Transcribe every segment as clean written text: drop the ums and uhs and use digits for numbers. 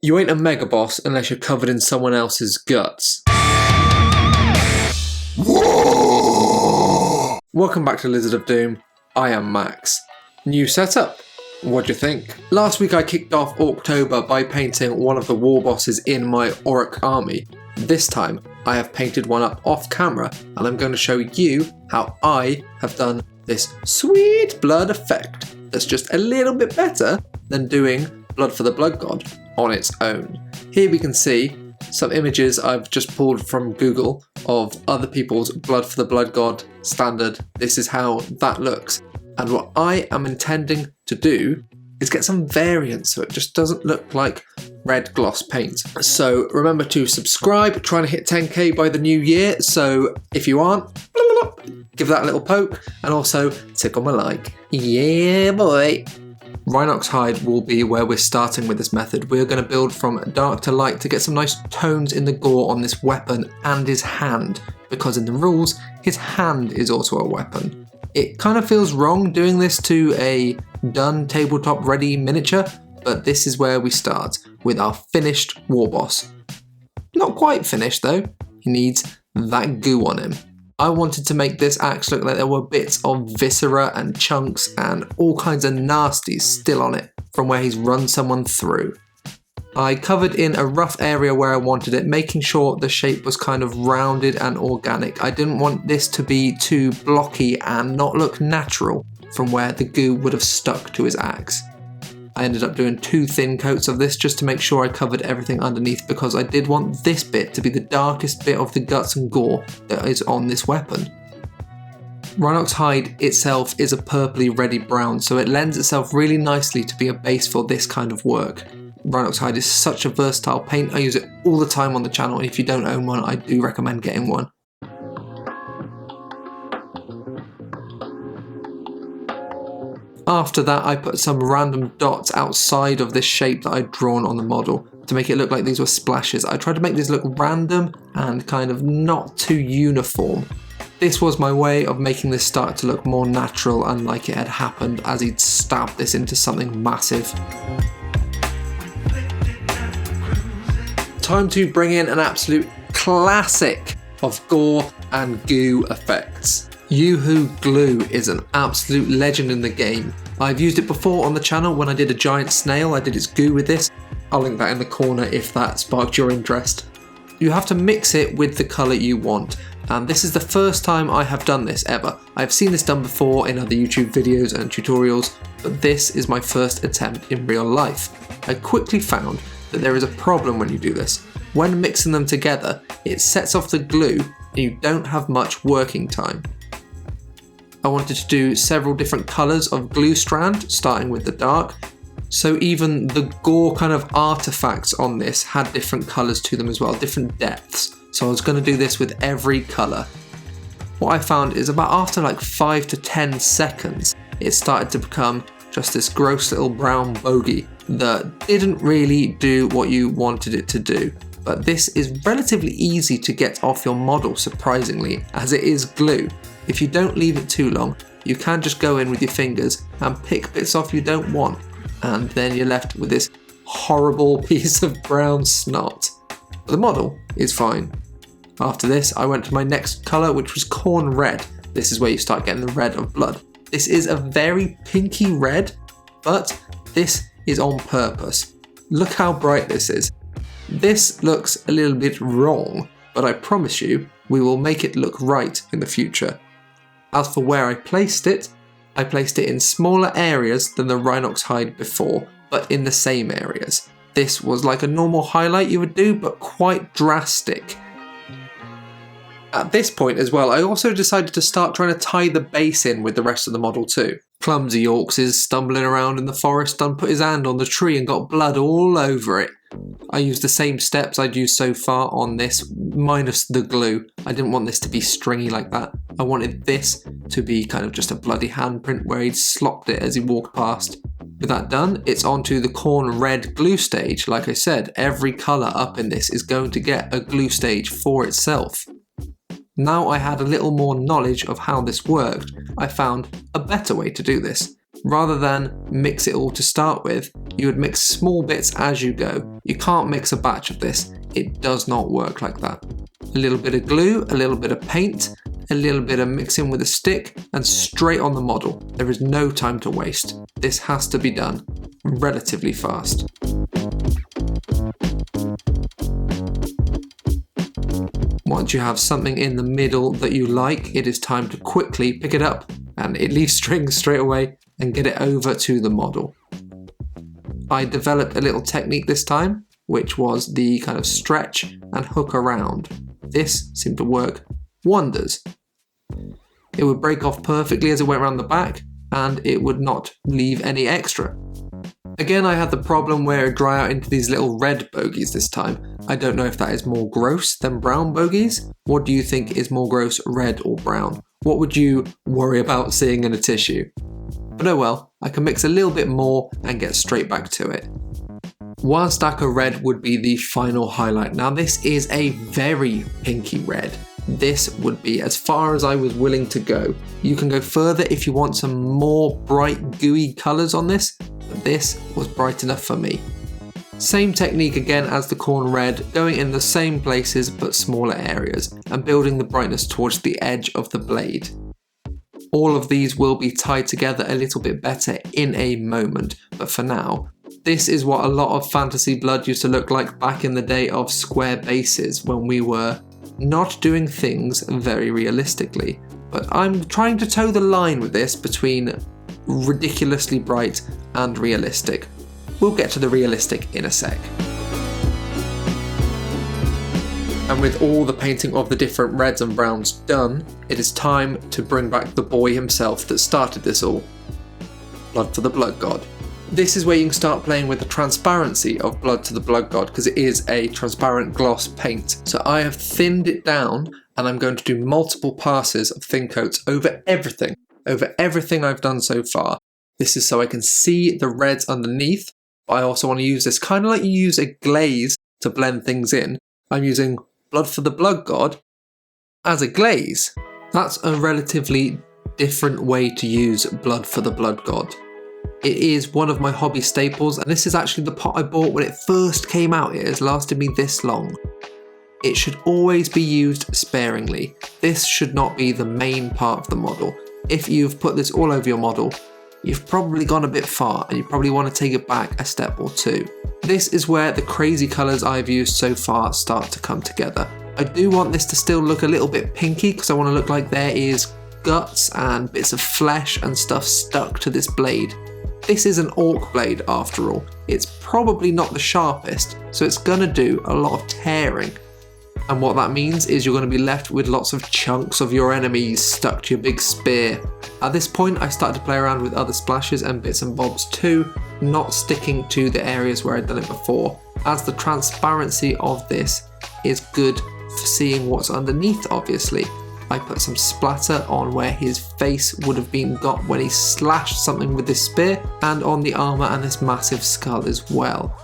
You ain't a mega boss unless you're covered in someone else's guts. Welcome back to Lizard of Doom. I am Max. New setup. What'd you think? Last week I kicked off Orktober by painting one of the war bosses in my Orc army. This time I have painted one up off camera and I'm going to show you how I have done this sweet blood effect that's just a little bit better than doing Blood for the Blood God on its own. Here we can see some images I've just pulled from Google of other people's Blood for the Blood God standard. This is how that looks. And what I am intending to do is get some variance so it just doesn't look like red gloss paint. So remember to subscribe, trying to hit 10k by the new year. So if you aren't, give that a little poke and also tickle my like. Yeah boy. Rhinox hide will be where we're starting with this method. We're going to build from dark to light to get some nice tones in the gore on this weapon and his hand, because in the rules, his hand is also a weapon. It kind of feels wrong doing this to a done tabletop ready miniature, but this is where we start with our finished war boss. Not quite finished though, he needs that goo on him. I wanted to make this axe look like there were bits of viscera and chunks and all kinds of nasties still on it from where he's run someone through. I covered in a rough area where I wanted it, making sure the shape was kind of rounded and organic. I didn't want this to be too blocky and not look natural from where the goo would have stuck to his axe. I ended up doing 2 thin coats of this just to make sure I covered everything underneath, because I did want this bit to be the darkest bit of the guts and gore that is on this weapon. Rhinox hide itself is a purpley reddy brown, so it lends itself really nicely to be a base for this kind of work. Rhinox hide is such a versatile paint, I use it all the time on the channel, and if you don't own one, I do recommend getting one. After that, I put some random dots outside of this shape that I'd drawn on the model to make it look like these were splashes. I tried to make this look random and kind of not too uniform. This was my way of making this start to look more natural and like it had happened as he'd stabbed this into something massive. Time to bring in an absolute classic of gore and goo effects. Yoo-hoo glue is an absolute legend in the game. I've used it before on the channel when I did a giant snail. I did its goo with this. I'll link that in the corner if that sparked your interest. You have to mix it with the colour you want, and this is the first time I have done this ever. I've seen this done before in other YouTube videos and tutorials, but this is my first attempt in real life. I quickly found that there is a problem when you do this. When mixing them together, it sets off the glue and you don't have much working time. I wanted to do several different colours of glue strand, starting with the dark, so even the gore kind of artifacts on this had different colours to them as well, different depths. So I was going to do this with every colour. What I found is about after like 5 to 10 seconds, it started to become just this gross little brown bogey that didn't really do what you wanted it to do. But this is relatively easy to get off your model, surprisingly, as it is glue. If you don't leave it too long, you can just go in with your fingers and pick bits off you don't want, and then you're left with this horrible piece of brown snot. But the model is fine. After this, I went to my next colour, which was corn red. This is where you start getting the red of blood. This is a very pinky red, but this is on purpose. Look how bright this is. This looks a little bit wrong, but I promise you, we will make it look right in the future. As for where I placed it in smaller areas than the Rhinox hide before, but in the same areas. This was like a normal highlight you would do, but quite drastic. At this point as well, I also decided to start trying to tie the base in with the rest of the model too. Clumsy Orcs is stumbling around in the forest, done put his hand on the tree and got blood all over it. I used the same steps I'd used so far on this, minus the glue. I didn't want this to be stringy like that. I wanted this to be kind of just a bloody handprint where he'd slopped it as he walked past. With that done, it's onto the corn red glue stage. Like I said, every colour up in this is going to get a glue stage for itself. Now I had a little more knowledge of how this worked, I found a better way to do this. Rather than mix it all to start with, you would mix small bits as you go. You can't mix a batch of this. It does not work like that. A little bit of glue, a little bit of paint, a little bit of mixing with a stick, and straight on the model. There is no time to waste. This has to be done relatively fast. Once you have something in the middle that you like, it is time to quickly pick it up and it leaves strings straight away and get it over to the model. I developed a little technique this time, which was the kind of stretch and hook around. This seemed to work wonders. It would break off perfectly as it went around the back, and it would not leave any extra. Again, I had the problem where it dry out into these little red bogies this time. I don't know if that is more gross than brown bogies. What do you think is more gross, red or brown? What would you worry about seeing in a tissue? But oh well, I can mix a little bit more and get straight back to it. One stack of red would be the final highlight. Now this is a very pinky red. This would be as far as I was willing to go. You can go further if you want some more bright gooey colours on this, but this was bright enough for me. Same technique again as the corn red, going in the same places but smaller areas and building the brightness towards the edge of the blade. All of these will be tied together a little bit better in a moment, but for now, this is what a lot of Fantasy Blood used to look like back in the day of square bases when we were not doing things very realistically. But I'm trying to toe the line with this between ridiculously bright and realistic. We'll get to the realistic in a sec. And with all the painting of the different reds and browns done, it is time to bring back the boy himself that started this all. Blood for the Blood God. This is where you can start playing with the transparency of Blood to the Blood God, because it is a transparent gloss paint. So I have thinned it down and I'm going to do multiple passes of thin coats over everything I've done so far. This is so I can see the reds underneath, but I also want to use this kind of like you use a glaze to blend things in. I'm using Blood for the Blood God as a glaze. That's a relatively different way to use Blood for the Blood God. It is one of my hobby staples, and this is actually the pot I bought when it first came out. It has lasted me this long. It should always be used sparingly. This should not be the main part of the model. If you've put this all over your model, you've probably gone a bit far and you probably want to take it back a step or two. This is where the crazy colours I've used so far start to come together. I do want this to still look a little bit pinky because I want to look like there is guts and bits of flesh and stuff stuck to this blade. This is an orc blade after all. It's probably not the sharpest, so it's going to do a lot of tearing. And what that means is you're going to be left with lots of chunks of your enemies stuck to your big spear. At this point I started to play around with other splashes and bits and bobs too, not sticking to the areas where I'd done it before, as the transparency of this is good for seeing what's underneath obviously. I put some splatter on where his face would have been got when he slashed something with this spear, and on the armour and this massive skull as well.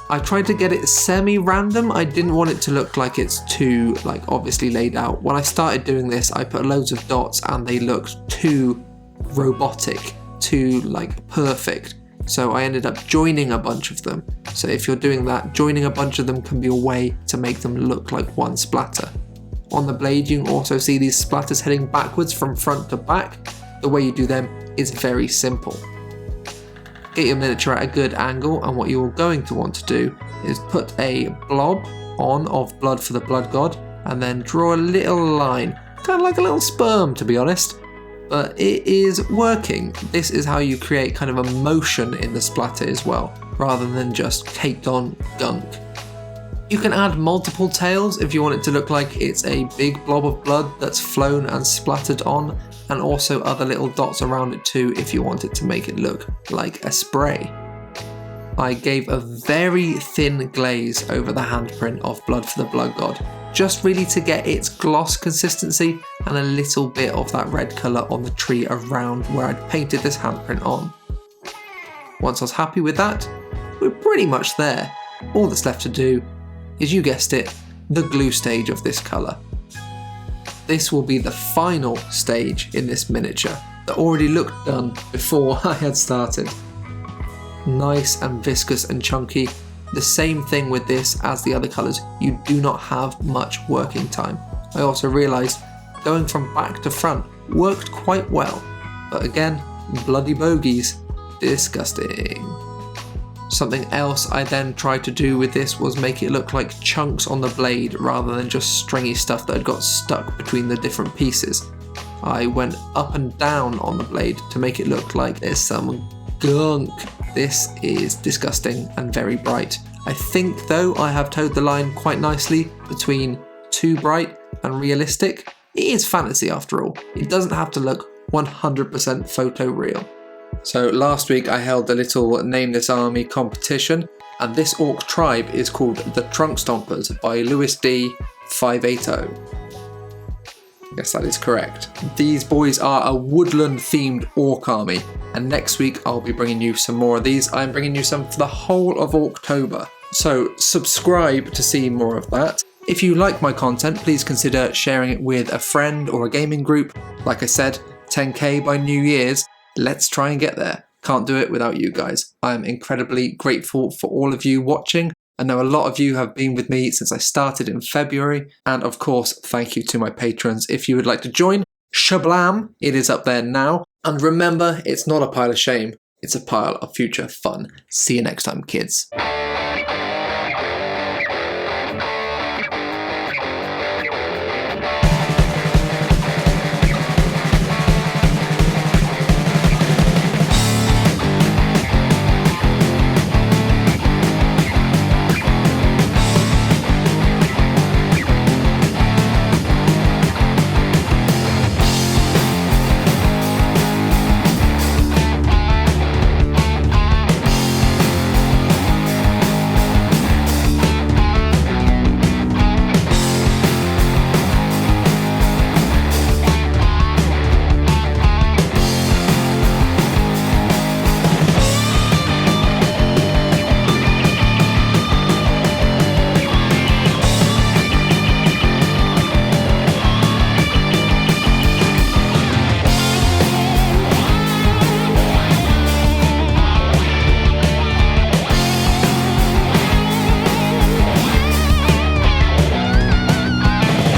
I tried to get it semi-random. I didn't want it to look like it's too obviously laid out. When I started doing this, I put loads of dots and they looked too robotic, too perfect. So I ended up joining a bunch of them. So if you're doing that, joining a bunch of them can be a way to make them look like one splatter. On the blade, you can also see these splatters heading backwards from front to back. The way you do them is very simple. Get your miniature at a good angle, and what you're going to want to do is put a blob on of Blood for the Blood God and then draw a little line, kind of like a little sperm to be honest, but it is working. This is how you create kind of a motion in the splatter as well, rather than just caked on gunk. You can add multiple tails if you want it to look like it's a big blob of blood that's flown and splattered on, and also other little dots around it too if you want it to make it look like a spray. I gave a very thin glaze over the handprint of Blood for the Blood God, just really to get its gloss consistency and a little bit of that red colour on the tree around where I'd painted this handprint on. Once I was happy with that, we're pretty much there. All that's left to do is, you guessed it, the glue stage of this colour. This will be the final stage in this miniature. that already looked done before I had started. Nice and viscous and chunky. The same thing with this as the other colours, you do not have much working time. I also realised going from back to front worked quite well, but again, bloody bogies, disgusting. Something else I then tried to do with this was make it look like chunks on the blade rather than just stringy stuff that had got stuck between the different pieces. I went up and down on the blade to make it look like there's some gunk. This is disgusting and very bright. I think though I have towed the line quite nicely between too bright and realistic. It is fantasy after all. It doesn't have to look 100% photo real. So last week I held a little Name This Army competition, and this orc tribe is called the Trunk Stompers by Lewis D 580. Yes, that is correct. These boys are a woodland themed orc army, and next week I'll be bringing you some more of these. I'm bringing you some for the whole of Orktober. So subscribe to see more of that. If you like my content, please consider sharing it with a friend or a gaming group. Like I said, 10k by New Year's. Let's try and get there. Can't do it without you guys. I'm incredibly grateful for all of you watching. I know a lot of you have been with me since I started in February. And of course, thank you to my patrons. If you would like to join, shablam, it is up there now. And remember, it's not a pile of shame. It's a pile of future fun. See you next time, kids.